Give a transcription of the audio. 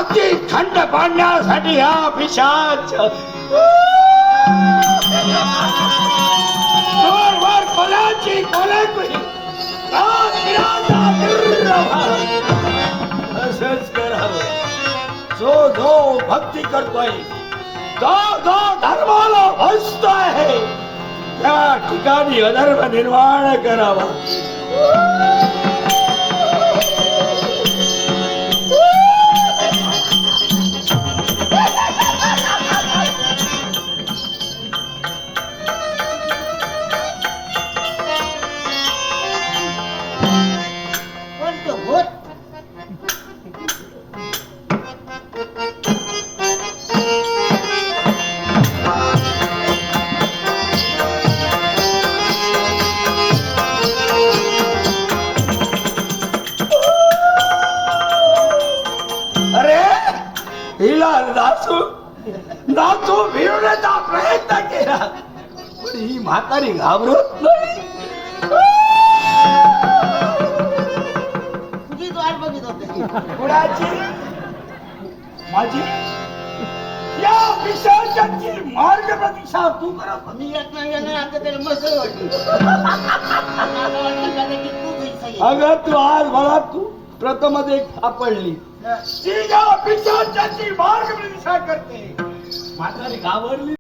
भक्ती खंड पाडण्यासाठी हा पिशाच वर कोलाची कोलाकुली असंच करावं. जो जो भक्ती करतोय, जो जो धर्माला भजतो आहे, त्या ठिकाणी अधर्म निर्माण करावा. हिला नाचू भिरवण्याचा प्रयत्न केला, पण ही म्हातारी घाबरत नाही. तुझीच वाट बघित होते. कुणाची? माझी? या पिशाचाची मार्ग प्रतीक्षा तू करत होती. मी येत नाही येणार आता त्याला मस्त वाटली. अगं तू आज मला तू प्रथम सापडली. पिशाचाची मार्ग प्रतीक्षा करते. म्हातारी घाबरली.